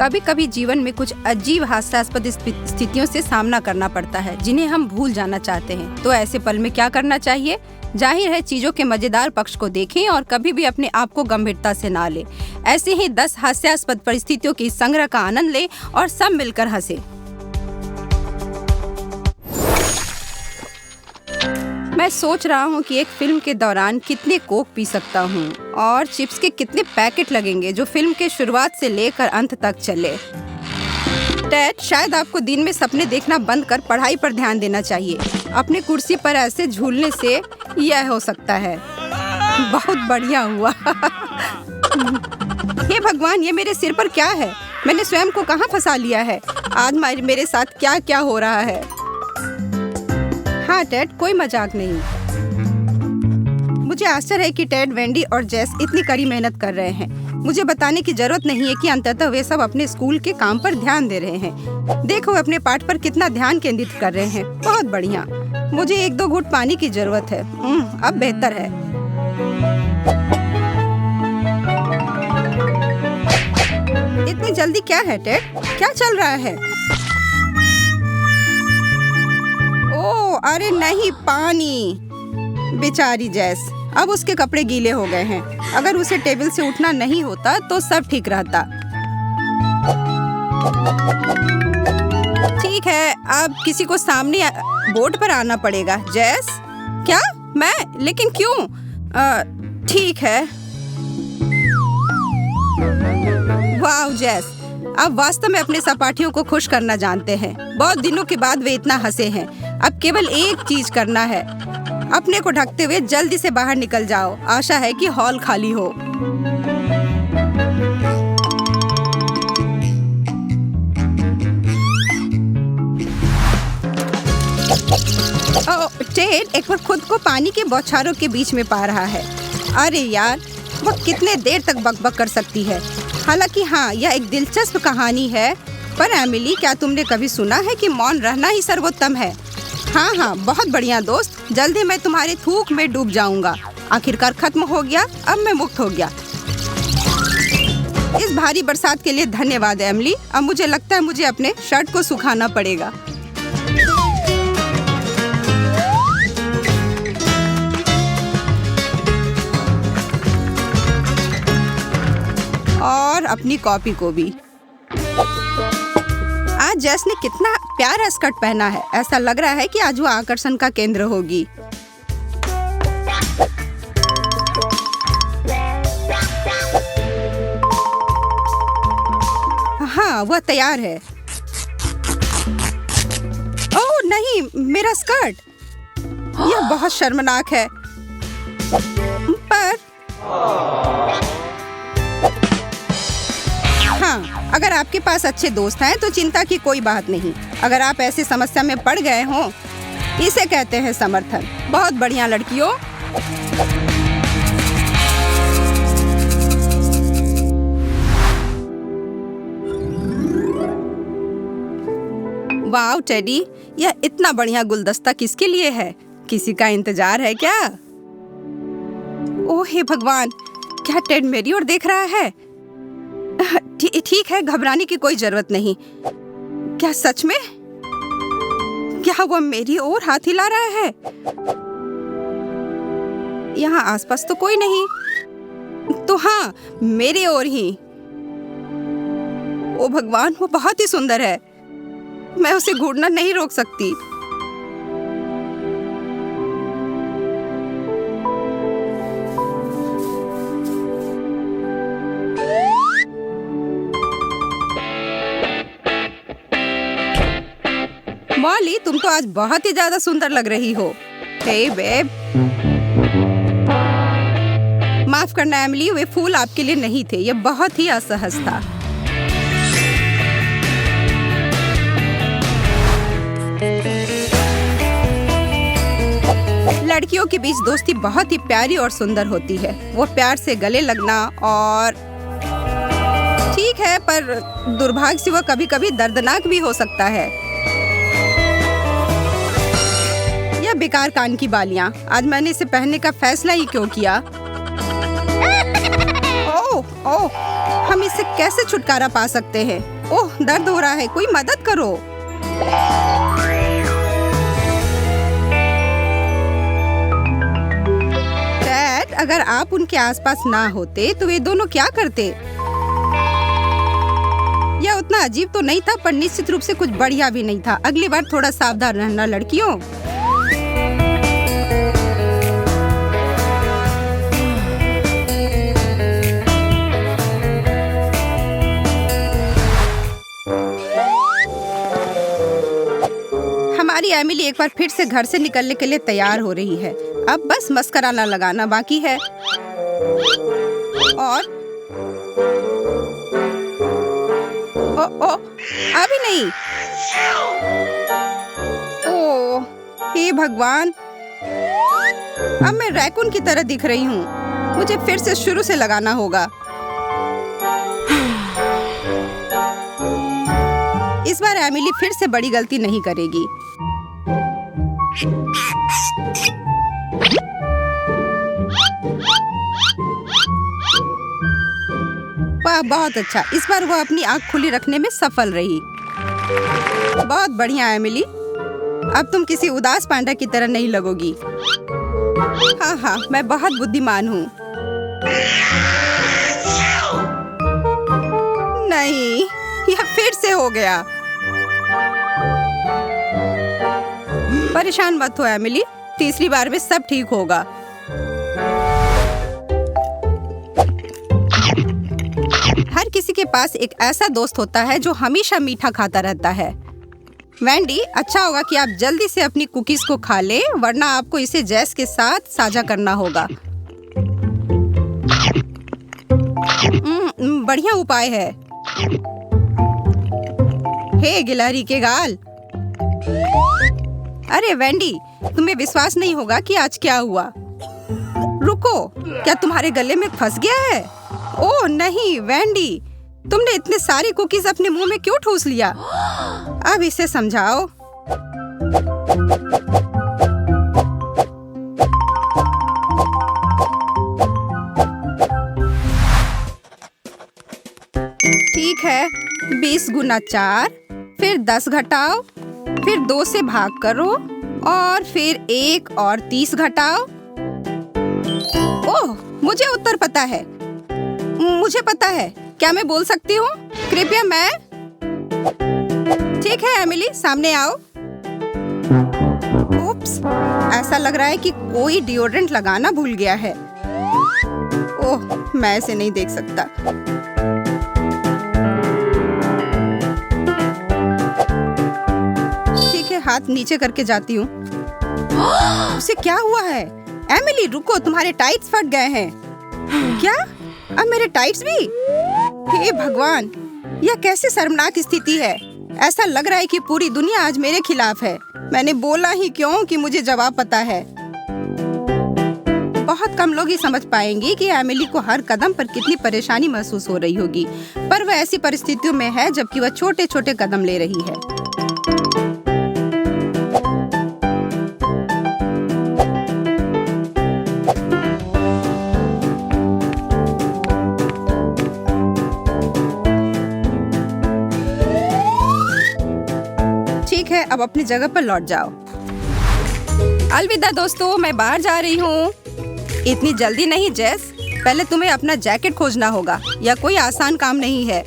कभी कभी जीवन में कुछ अजीब हास्यास्पद स्थितियों से सामना करना पड़ता है जिन्हें हम भूल जाना चाहते हैं। तो ऐसे पल में क्या करना चाहिए? जाहिर है चीजों के मजेदार पक्ष को देखें और कभी भी अपने आप को गंभीरता से ना लें। ऐसे ही 10 हास्यास्पद परिस्थितियों के इस संग्रह का आनंद लें और सब मिलकर हंसें। मैं सोच रहा हूँ कि एक फिल्म के दौरान कितने कोक पी सकता हूँ और चिप्स के कितने पैकेट लगेंगे जो फिल्म के शुरुआत से लेकर अंत तक चले। टेड, शायद आपको दिन में सपने देखना बंद कर पढ़ाई पर ध्यान देना चाहिए। अपने कुर्सी पर ऐसे झूलने से यह हो सकता है। बहुत बढ़िया हुआ। हे भगवान, ये मेरे सिर पर क्या है? मैंने स्वयं को कहाँ फंसा लिया है? आज मेरे साथ क्या क्या हो रहा है? हाँ टेड, कोई मजाक नहीं। मुझे आश्चर्य है कि टेड, वेंडी और जेस इतनी कड़ी मेहनत कर रहे हैं। मुझे बताने की जरूरत नहीं है कि अंततः वे सब अपने स्कूल के काम पर ध्यान दे रहे हैं। देखो, अपने पाठ पर कितना ध्यान केंद्रित कर रहे हैं। बहुत बढ़िया। मुझे 1-2 घूंट पानी की जरूरत है। अब बेहतर है। इतनी जल्दी क्या है टेड? क्या चल रहा है? ओह, अरे नहीं, पानी। बेचारी जेस, अब उसके कपड़े गीले हो गए हैं। अगर उसे टेबल से उठना नहीं होता तो सब ठीक रहता। ठीक है, अब किसी को सामने बोर्ड पर आना पड़ेगा। जेस? क्या? मैं? लेकिन क्यों? ठीक है। वाह जेस, अब वास्तव में अपने सहपाठियों को खुश करना जानते हैं। बहुत दिनों के बाद वे इतना हंसे हैं। अब केवल एक चीज करना है, अपने को ढकते हुए जल्दी से बाहर निकल जाओ। आशा है कि हॉल खाली हो। टेड एक बार खुद को पानी के बौछारों के बीच में पा रहा है। अरे यार, वो कितने देर तक बकबक कर सकती है? हालांकि हाँ, यह एक दिलचस्प कहानी है। पर एमिली, क्या तुमने कभी सुना है कि मौन रहना ही सर्वोत्तम है? हाँ, बहुत बढ़िया दोस्त। जल्दी मैं तुम्हारे थूक में डूब जाऊंगा। आखिरकार खत्म हो गया। अब मैं मुक्त हो गया। इस भारी बरसात के लिए धन्यवाद एमिली। अब मुझे लगता है मुझे अपने शर्ट को सुखाना पड़ेगा। और अपनी कॉपी को भी। आज जेस ने कितना प्यारा स्कर्ट पहना है। ऐसा लग रहा है कि आज वो आकर्षण का केंद्र होगी। हाँ, वह तैयार है। ओह नहीं, मेरा स्कर्ट। यह बहुत शर्मनाक है। पर हाँ, अगर आपके पास अच्छे दोस्त हैं तो चिंता की कोई बात नहीं। अगर आप ऐसी समस्या में पड़ गए हों, इसे कहते हैं समर्थन। बहुत बढ़िया लड़कियों। वाओ टेडी, यह इतना बढ़िया गुलदस्ता किसके लिए है? किसी का इंतजार है क्या? ओह हे भगवान, क्या टेड मेरी ओर देख रहा है? ठीक है, घबराने की कोई जरूरत नहीं। क्या सच में? क्या वह मेरी ओर हाथ हिला रहा है? यहाँ आसपास तो कोई नहीं। तो हाँ, मेरी ओर ही। ओ भगवान, वो बहुत ही सुंदर है। मैं उसे घूरना नहीं रोक सकती। मॉली, तुम तो आज बहुत ही ज्यादा सुंदर लग रही हो। हे बेब। माफ करना एमिली, वे फूल आपके लिए नहीं थे। यह बहुत ही असहज था। लड़कियों के बीच दोस्ती बहुत ही प्यारी और सुंदर होती है। वो प्यार से गले लगना और ठीक है, पर दुर्भाग्य से वह कभी कभी दर्दनाक भी हो सकता है। यह बेकार कान की बालियां। आज मैंने इसे पहनने का फैसला ही क्यों किया? ओह, हम इससे कैसे छुटकारा पा सकते हैं? ओह, दर्द हो रहा है, कोई मदद करो। डैड, अगर आप उनके आसपास ना होते तो वे दोनों क्या करते? यह उतना अजीब तो नहीं था, पर निश्चित रूप से कुछ बढ़िया भी नहीं था। अगली बार थोड़ा सावधान रहना लड़कियों। हमारी एमिली एक बार फिर से घर से निकलने के लिए तैयार हो रही है। अब बस मस्करा ना लगाना बाकी है। और ओ, अभी नहीं। ओ, हे भगवान, अब मैं रैकून की तरह दिख रही हूँ। मुझे फिर से शुरू से लगाना होगा। इस बार एमिली फिर से बड़ी गलती नहीं करेगी। वाह, बहुत अच्छा। इस बार वो अपनी आँख खुली रखने में सफल रही। बहुत बढ़िया एमिली, अब तुम किसी उदास पांडा की तरह नहीं लगोगी। हाँ हाँ, मैं बहुत बुद्धिमान हूँ। नहीं, यह फिर से हो गया। परेशान मत हो एमिली, तीसरी बार में सब ठीक होगा। हर किसी के पास एक ऐसा दोस्त होता है जो हमेशा मीठा खाता रहता है। वैंडी, अच्छा होगा कि आप जल्दी से अपनी कुकीज को खा लें, वरना आपको इसे जैस के साथ साझा करना होगा। बढ़िया उपाय है। हे गिलहरी के गाल। अरे वैंडी, तुम्हें विश्वास नहीं होगा कि आज क्या हुआ। रुको, क्या तुम्हारे गले में फंस गया है? ओह नहीं वैंडी, तुमने इतने सारे कुकीज अपने मुंह में क्यों ठूस लिया? अब इसे समझाओ। ठीक है, 20 गुना 4, फिर 10 घटाओ, फिर 2 से भाग करो, और फिर 1 और 30 घटाओ। ओह, मुझे उत्तर पता है। मुझे पता है। क्या मैं बोल सकती हूँ? कृपया मैं। ठीक है एमिली, सामने आओ। उप्स, ऐसा लग रहा है कि कोई डिओड्रेंट लगाना भूल गया है। ओह, मैं इसे नहीं देख सकता। ठीक है, हाथ नीचे करके जाती हूँ। उसे क्या हुआ है? एमिली रुको, तुम्हारे टाइट्स फट गए हैं। क्या? अब मेरे टाइट्स भी? हे भगवान, यह कैसे शर्मनाक स्थिति है। ऐसा लग रहा है कि पूरी दुनिया आज मेरे खिलाफ है। मैंने बोला ही क्यों कि मुझे जवाब पता है। बहुत कम लोग ही समझ पाएंगे कि एमिली को हर कदम पर कितनी परेशानी महसूस हो रही होगी, पर वह ऐसी परिस्थितियों में है जबकि वह छोटे छोटे कदम ले रही है। ठीक है, अब अपनी जगह पर लौट जाओ। अलविदा दोस्तों, मैं बाहर जा रही हूँ। इतनी जल्दी नहीं जेस, पहले तुम्हें अपना जैकेट खोजना होगा। यह कोई आसान काम नहीं है।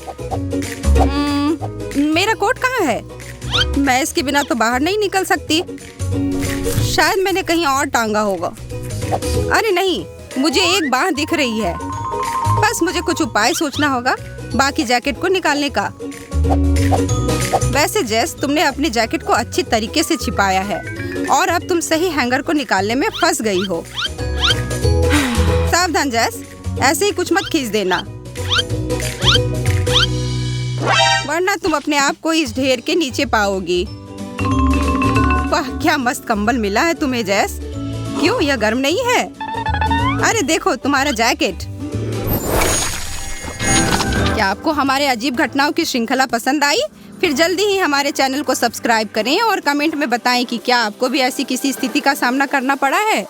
मेरा कोट कहाँ है? मैं इसके बिना तो बाहर नहीं निकल सकती। शायद मैंने कहीं और टांगा होगा। अरे नहीं, मुझे एक बांह दिख रही है। बस मुझे कुछ उपाय सोचना होगा बाकी जैकेट को निकालने का। वैसे जेस, तुमने अपनी जैकेट को अच्छी तरीके से छिपाया है और अब तुम सही हैंगर को निकालने में फंस गई हो। सावधान जेस, ऐसे ही कुछ मत खींच देना, वरना तुम अपने आप को इस ढेर के नीचे पाओगी। वाह, क्या मस्त कंबल मिला है तुम्हें जेस। क्यों, यह गर्म नहीं है? अरे देखो तुम्हारा जैकेट। क्या आपको हमारे अजीब घटनाओं की श्रृंखला पसंद आई? फिर जल्दी ही हमारे चैनल को सब्सक्राइब करें और कमेंट में बताएं कि क्या आपको भी ऐसी किसी स्थिति का सामना करना पड़ा है।